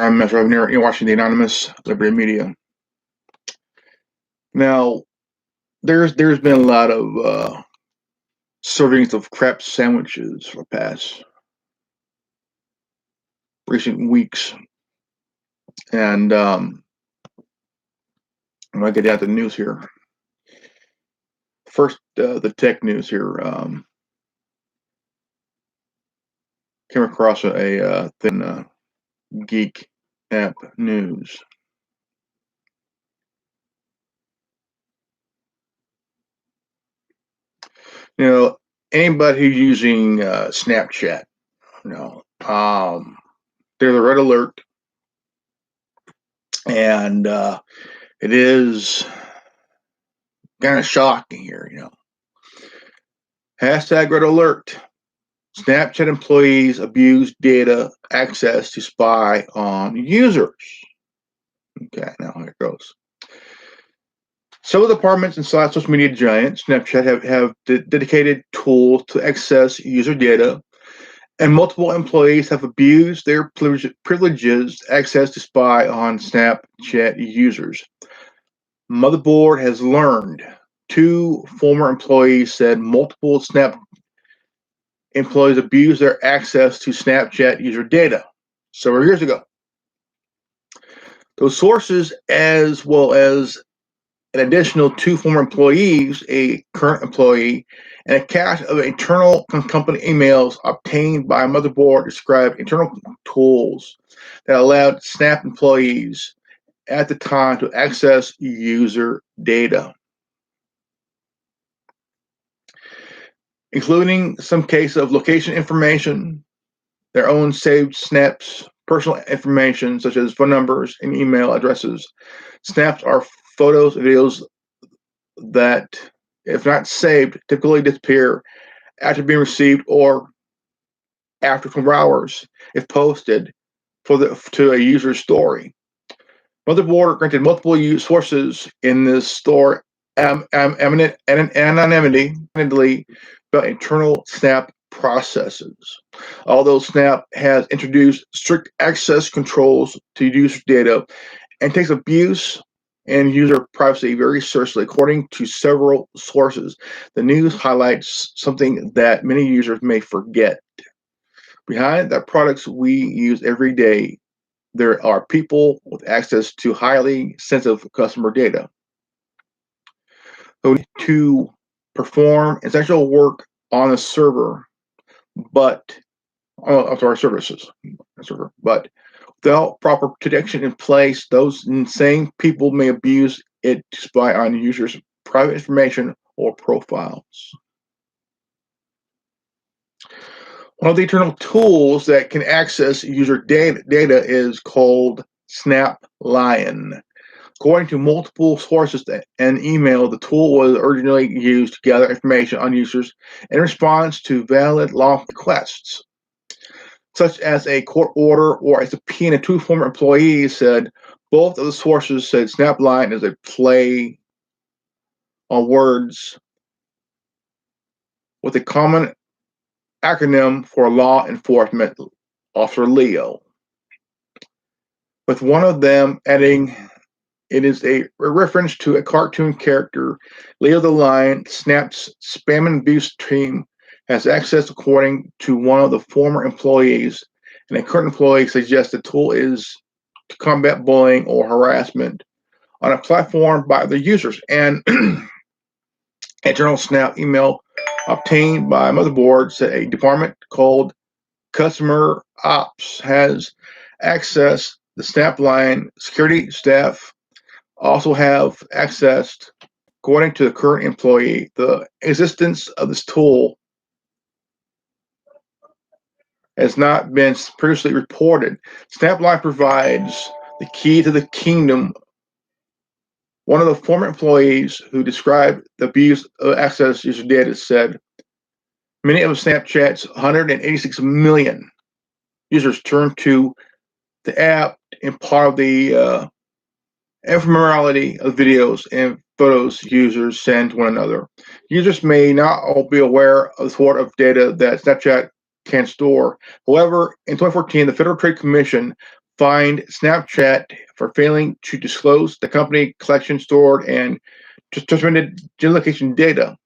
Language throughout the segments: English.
I'm Master Ravenir. You're watching the Anonymous Liberty Media. Now, there's been a lot of servings of crap sandwiches for the past recent weeks, and I'm gonna get down to the news here. First, the tech news here. Came across a thin geek app news. Anybody who's using Snapchat, there's a red alert, and it is kind of shocking here. Hashtag red alert. Snapchat employees abuse data access to spy on users. Okay, now here it goes. Several departments inside social media giant Snapchat have dedicated tools to access user data, and multiple employees have abused their privileges access to spy on Snapchat users. Motherboard has learned. Two former employees said multiple Snap employees abused their access to Snapchat user data several years ago. Those sources, as well as an additional two former employees, a current employee, and a cache of internal company emails obtained by Motherboard, described internal tools that allowed Snap employees at the time to access user data, including some case of location information, their own saved snaps, personal information such as phone numbers and email addresses. Snaps are photos and videos that, if not saved, typically disappear after being received or after 24 hours if posted to a user's story. Motherboard granted multiple sources in this store anonymity about internal Snap processes. Although Snap has introduced strict access controls to user data and takes abuse and user privacy very seriously, according to several sources, the news highlights something that many users may forget. Behind the products we use every day, there are people with access to highly sensitive customer data who need to perform essential work on the server, but services, but without proper protection in place, those same people may abuse it to spy on users' private information or profiles. One of the internal tools that can access user data is called SnapLion. According to multiple sources and email, the tool was originally used to gather information on users in response to valid law requests, such as a court order or a subpoena. Two former employees said both of the sources said SnapLion is a play on words with a common acronym for law enforcement officer Leo, with one of them adding it is a reference to a cartoon character, Leo the Lion. Snap's spam and abuse team has access, according to one of the former employees, and a current employee suggests the tool is to combat bullying or harassment on a platform by other users. And internal Snap email obtained by Motherboard said a department called Customer Ops has accessed the SnapLion. Security staff also have accessed, according to the current employee. The existence of this tool has not been previously reported. SnapLion provides the key to the kingdom. One of the former employees who described the abuse of access user data said, many of Snapchat's 186 million users turn to the app in part of the ephemerality of videos and photos users send to one another. Users may not all be aware of the sort of data that Snapchat can store. However, in 2014, the Federal Trade Commission fined Snapchat for failing to disclose the company collection, stored, and transmitted geolocation data.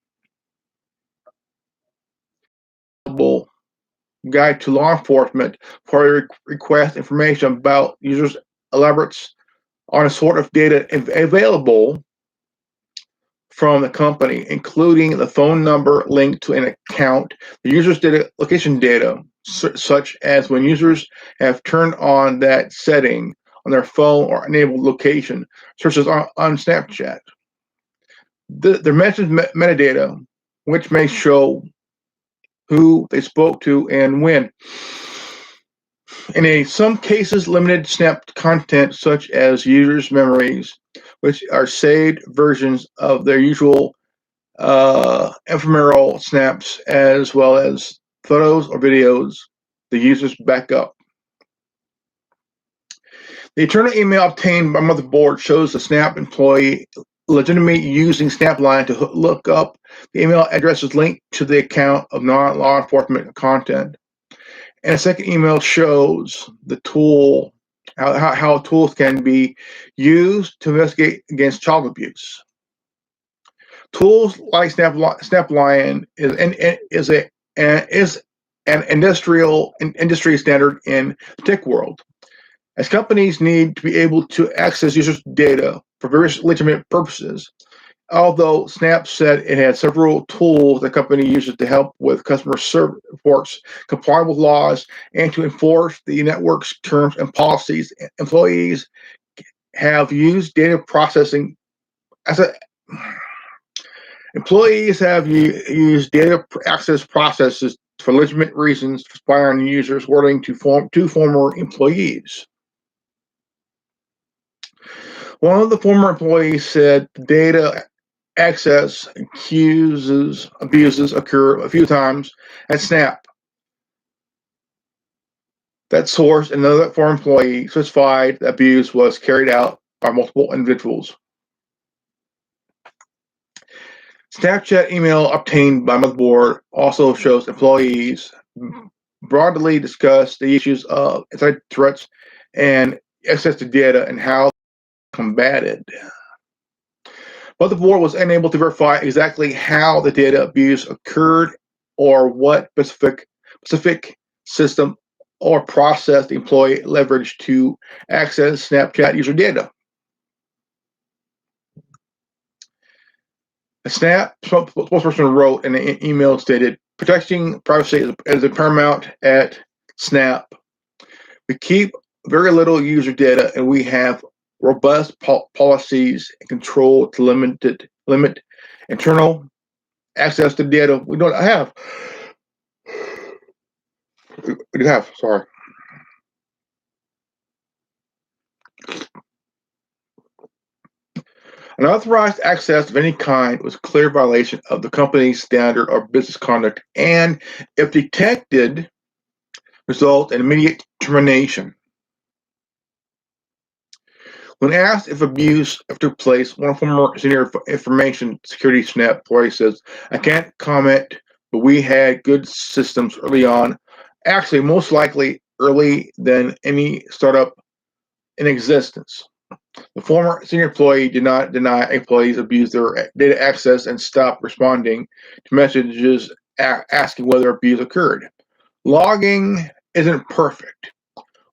Guide to law enforcement for a request information about users' elaborates on a sort of data available from the company, including the phone number linked to an account, the user's data location data, such as when users have turned on that setting on their phone or enabled location, such as on Snapchat. There mentions metadata, which may show who they spoke to and when. In some cases, limited Snap content, such as users' memories, which are saved versions of their usual ephemeral snaps, as well as photos or videos the users back up. The internal email obtained by Motherboard shows the Snap employee legitimately using Snapline to look up the email addresses linked to the account of non-law enforcement content. And a second email shows the tool, how tools can be used to investigate against child abuse. Tools like Snapline is an industry standard in the tech world, as companies need to be able to access users' data for various legitimate purposes. Although Snap said it had several tools the company uses to help with customer service reports, comply with laws, and to enforce the network's terms and policies, employees have used data processing as a employees have used data access processes for legitimate reasons to spy on users, according to two former employees. One of the former employees said data access abuses occur a few times at Snap. That source, another former employee, specified the abuse was carried out by multiple individuals. Snapchat email obtained by Motherboard also shows employees broadly discuss the issues of inside threats and access to data and how combated. Motherboard was unable to verify exactly how the data abuse occurred or what specific system or process the employee leveraged to access Snapchat user data. A Snap spokesperson wrote in an email stated, "Protecting privacy is paramount at Snap. We keep very little user data, and we have robust policies and control to limit internal access to data we don't have." We do have, sorry. Unauthorized access of any kind was a clear violation of the company's standard or business conduct, and if detected, result in immediate termination. When asked if abuse took place, one former senior information security Snap employee says, "I can't comment, but we had good systems early on. Actually, most likely early than any startup in existence." The former senior employee did not deny employees abused their data access and stopped responding to messages asking whether abuse occurred. Logging isn't perfect.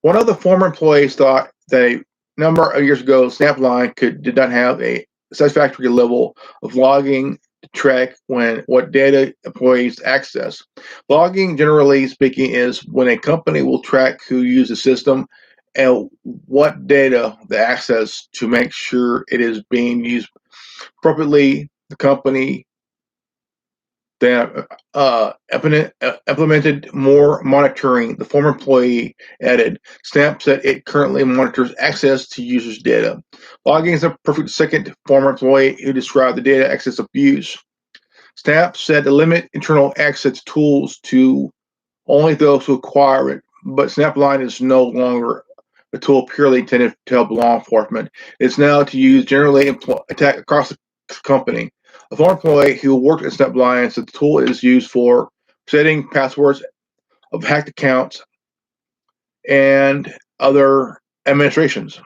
One of the former employees thought that a number of years ago, Snapline did not have a satisfactory level of logging to track what data employees access. Logging, generally speaking, is when a company will track who used the system and what data they access to make sure it is being used appropriately. The company then implemented more monitoring. The former employee added, "Snap said it currently monitors access to users' data." Logging is a perfect second former employee who described the data access abuse. Snap said to limit internal access tools to only those who acquire it, but Snapline is no longer a tool purely intended to help law enforcement. It's now to use generally attack across the company. A former employee who worked at Snapline said the tool is used for setting passwords of hacked accounts and other administrations.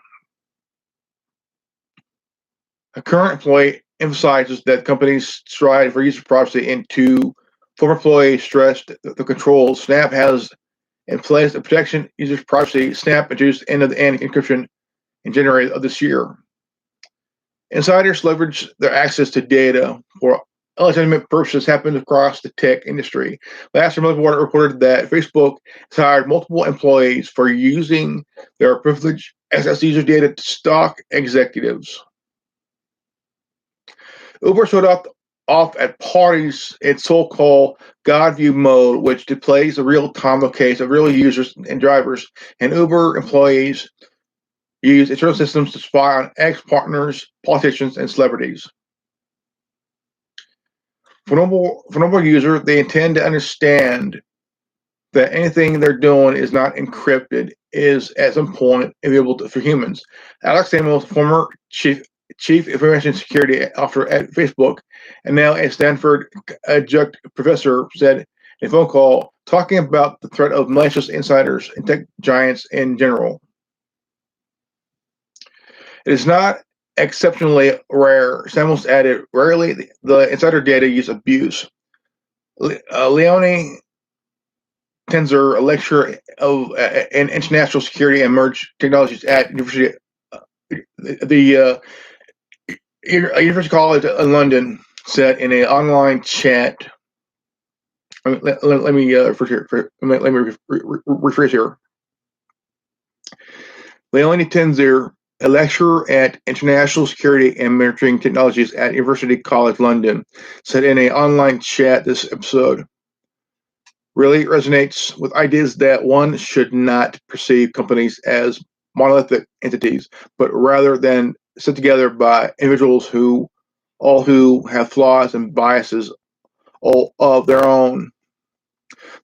A current employee emphasizes that companies strive for user privacy, and to former employees stressed the controls Snap has in place to protection users' privacy. Snap introduced end-to-end encryption in January of this year. Insiders leverage their access to data for illegitimate purposes happened across the tech industry. Last month, reported that Facebook has hired multiple employees for using their privileged access to user data to stalk executives. Uber showed up off at parties in so-called God View mode, which displays a real-time location of real users and drivers, and Uber employees use internal systems to spy on ex-partners, politicians, and celebrities. For normal user, they intend to understand that anything they're doing is not encrypted, is at some point available for humans. Alex Samuels, former chief information security officer at Facebook, and now a Stanford adjunct professor, said in a phone call talking about the threat of malicious insiders and tech giants in general. It is not exceptionally rare. Samuels added, rarely the insider data use abuse. Leonie Tenzer, a lecturer in international security and emerging technologies at University, the University College in London, said in an online chat. Let me rephrase here. Leonie Tenzer, a lecturer at International Security and Emerging Technologies at University College London, said in an online chat this episode really resonates with ideas that one should not perceive companies as monolithic entities, but rather than set together by individuals who have flaws and biases all of their own.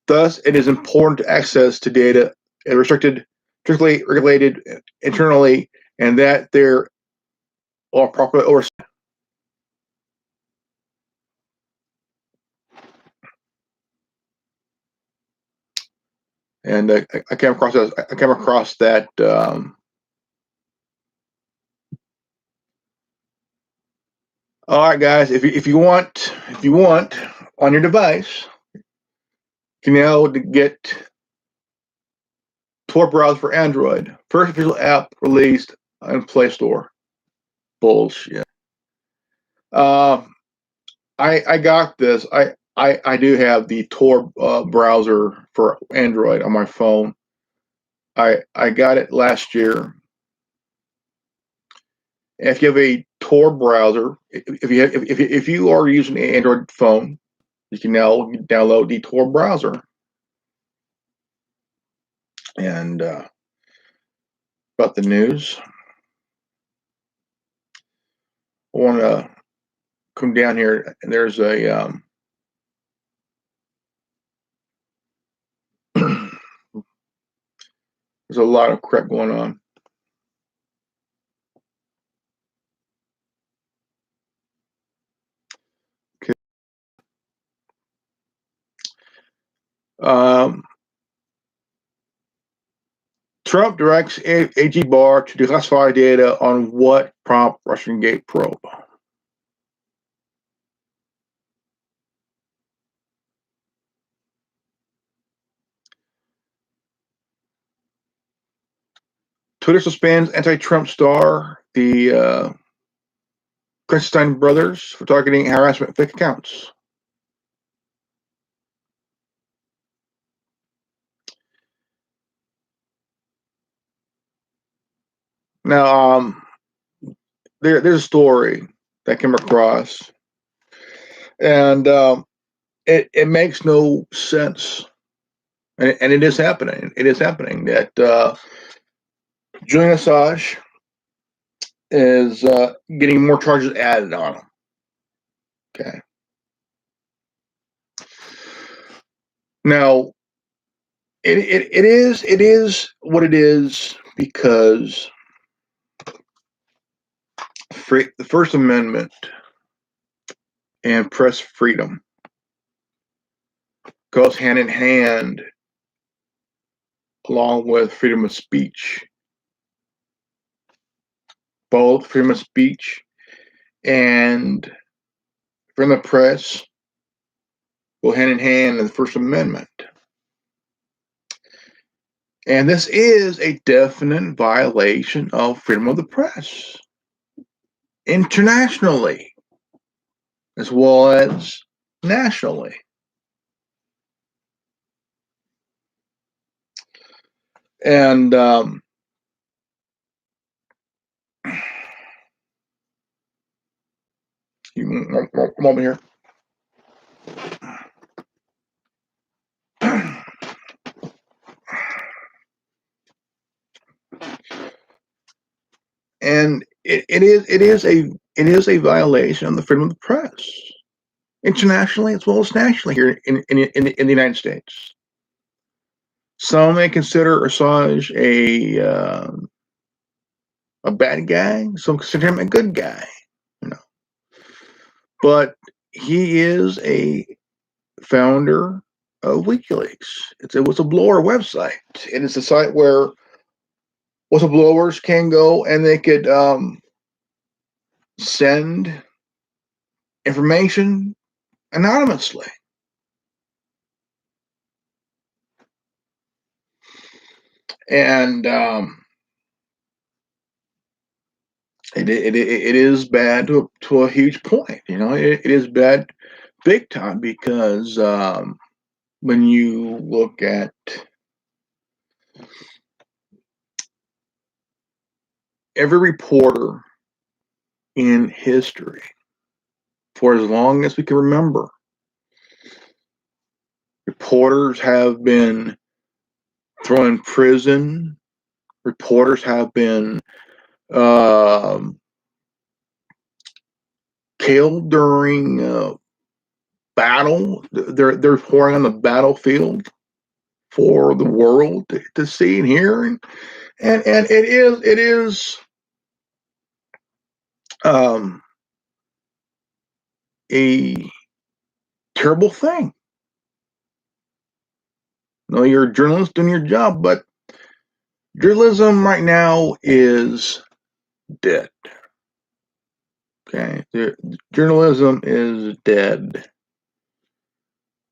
Thus, it is important to access to data restricted, strictly regulated internally, and that there are properly oversight. And I came across that. All right, guys. If you want on your device, you can now get Tor browser for Android. First official app released in Play Store. Bullshit. I got this. I do have the Tor browser for Android on my phone. I got it last year. And if you have a Tor browser, if you are using an Android phone, you can now download the Tor browser. And about the news, I want to come down here, and there's a there's a lot of crap going on. Okay. Trump directs AG Barr to declassify data on what prompt Russiagate probe. Twitter suspends anti-Trump star, the Kristine brothers, for targeting harassment fake accounts. Now, there's a story that came across, and it makes no sense, and it is happening. It is happening that Julian Assange is getting more charges added on him. Okay. Now, it is what it is because the First Amendment and press freedom goes hand in hand along with freedom of speech. both freedom of speech and freedom of the press go hand in hand in the First Amendment. And this is a definite violation of freedom of the press internationally as well as nationally. And one moment here. And it is a violation of the freedom of the press, internationally as well as nationally here in the United States. Some may consider Assange a bad guy. Some consider him a good guy, you know. But he is a founder of WikiLeaks. It's a whistleblower website. It is a site where whistleblowers can go and they could send information anonymously. And it is bad to a huge point. You know, it is bad big time because when you look at every reporter in history, for as long as we can remember, reporters have been thrown in prison. Reporters have been killed during battle. They're reporting on the battlefield for the world to see and hear, and it is a terrible thing. No, you're a journalist doing your job, but journalism right now is dead. Okay, journalism is dead.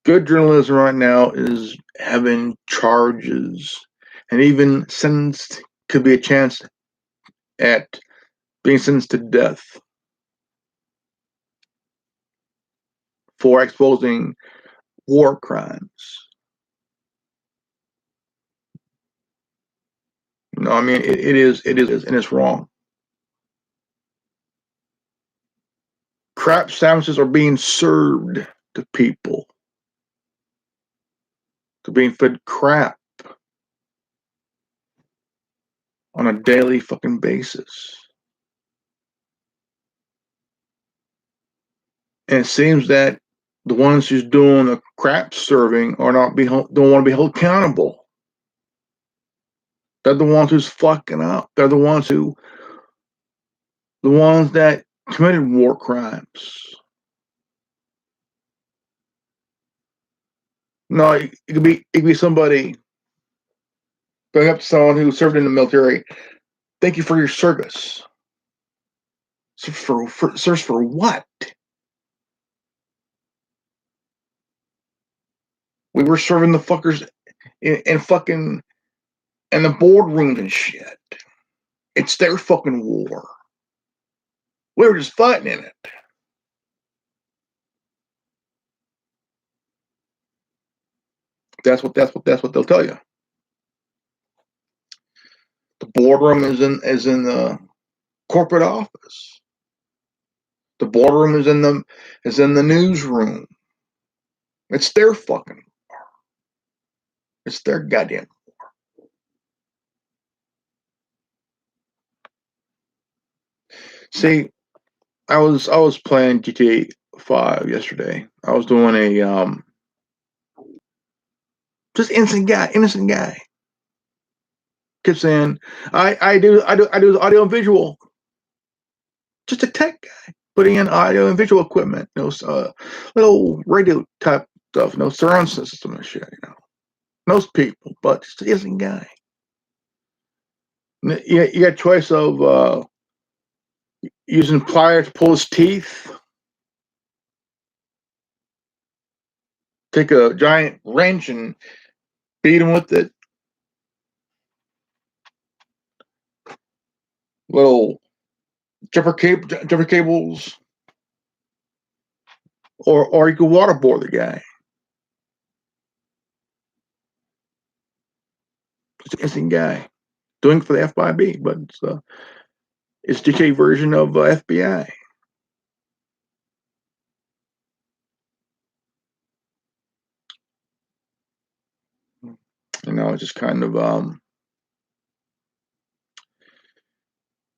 Good journalism right now is having charges and even sentenced, could be a chance at being sentenced to death for exposing war crimes. No, I mean it is, and it's wrong. Crap sandwiches are being served to people. They're being fed crap on a daily fucking basis. And it seems that the ones who's doing the crap serving are don't want to be held accountable. They're the ones who's fucking up. They're the ones that committed war crimes. No, it could be somebody going up to someone who served in the military. Thank you for your service. Service for what? We were serving the fuckers in fucking in the boardrooms and shit. It's their fucking war. We were just fighting in it. That's what they'll tell you. The boardroom is in the corporate office. The boardroom is in the newsroom. It's their fucking war. It's their goddamn war. See, I was playing GTA 5 yesterday. I was doing a just innocent guy. Kept saying, I do audio and visual. Just a tech guy putting in audio and visual equipment, little radio type stuff, surround system and shit, Most people, but just an innocent guy. You got a choice of using pliers to pull his teeth. Take a giant wrench and beat him with it. Little jumper cables, or you could waterboard the guy. It's an interesting guy doing it for the FIB, but it's GTA version of FBI. You know, it's just kind of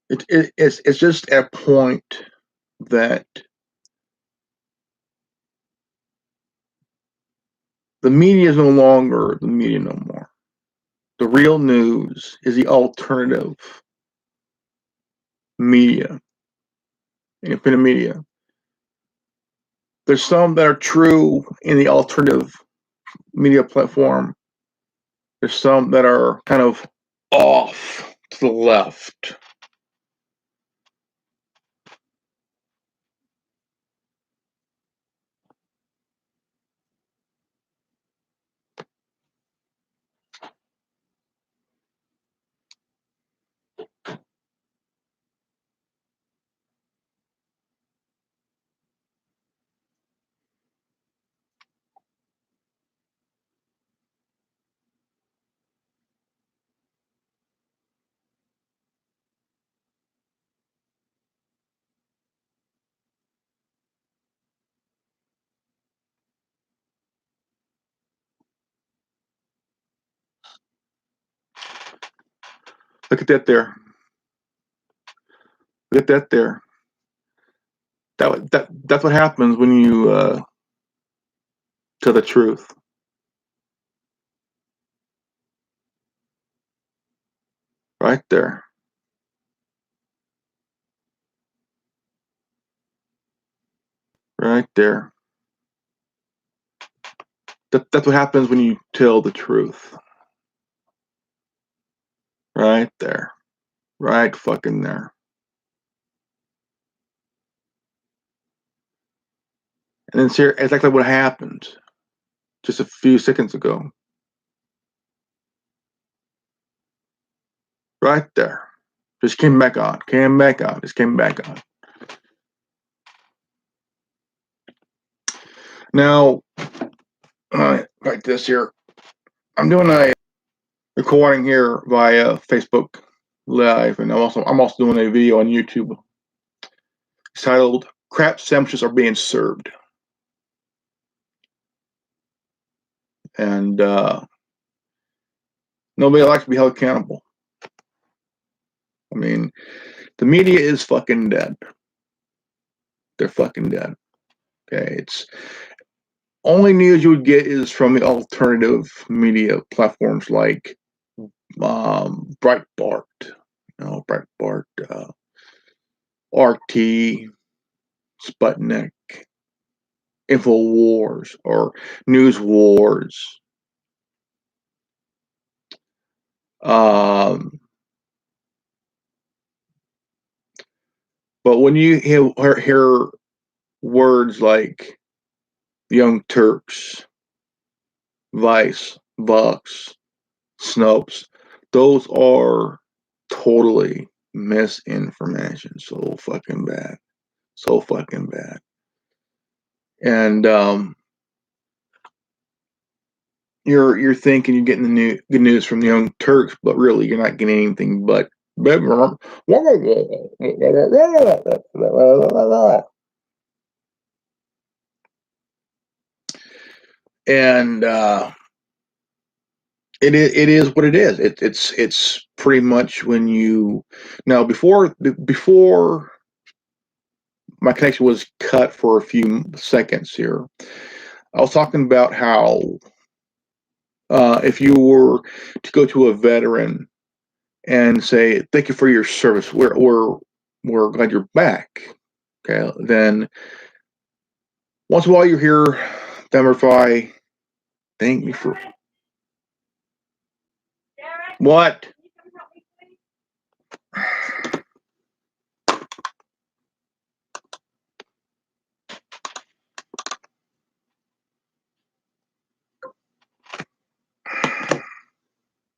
it's just a point that the media is no longer the media no more. The real news is the alternative media, independent media. There's some that are true in the alternative media platform. There's some that are kind of off to the left. Look at that there. Look at that there. That's what happens when you tell the truth. Right there. Right there. That's what happens when you tell the truth. Right there. Right fucking there. And then here exactly what happened just a few seconds ago. Right there. Just came back on. Just came back on. Now, like this here. I'm doing a recording here via Facebook Live, and I'm also doing a video on YouTube. It's titled "Crap Sandwiches Are Being Served," and nobody likes to be held accountable. I mean, the media is fucking dead. They're fucking dead. Okay, it's only news you would get is from the alternative media platforms like Breitbart, Breitbart, RT, Sputnik, InfoWars, or News Wars. But when you hear words like Young Turks, Vice, Vox, Snopes, those are totally misinformation. So fucking bad. So fucking bad. And you're thinking you're getting the good news from the Young Turks, but really you're not getting anything but and it is what it is. It's pretty much when you now before my connection was cut for a few seconds here. I was talking about how if you were to go to a veteran and say thank you for your service, we're glad you're back. Okay, then once in a while you hear them reply, thank me for what?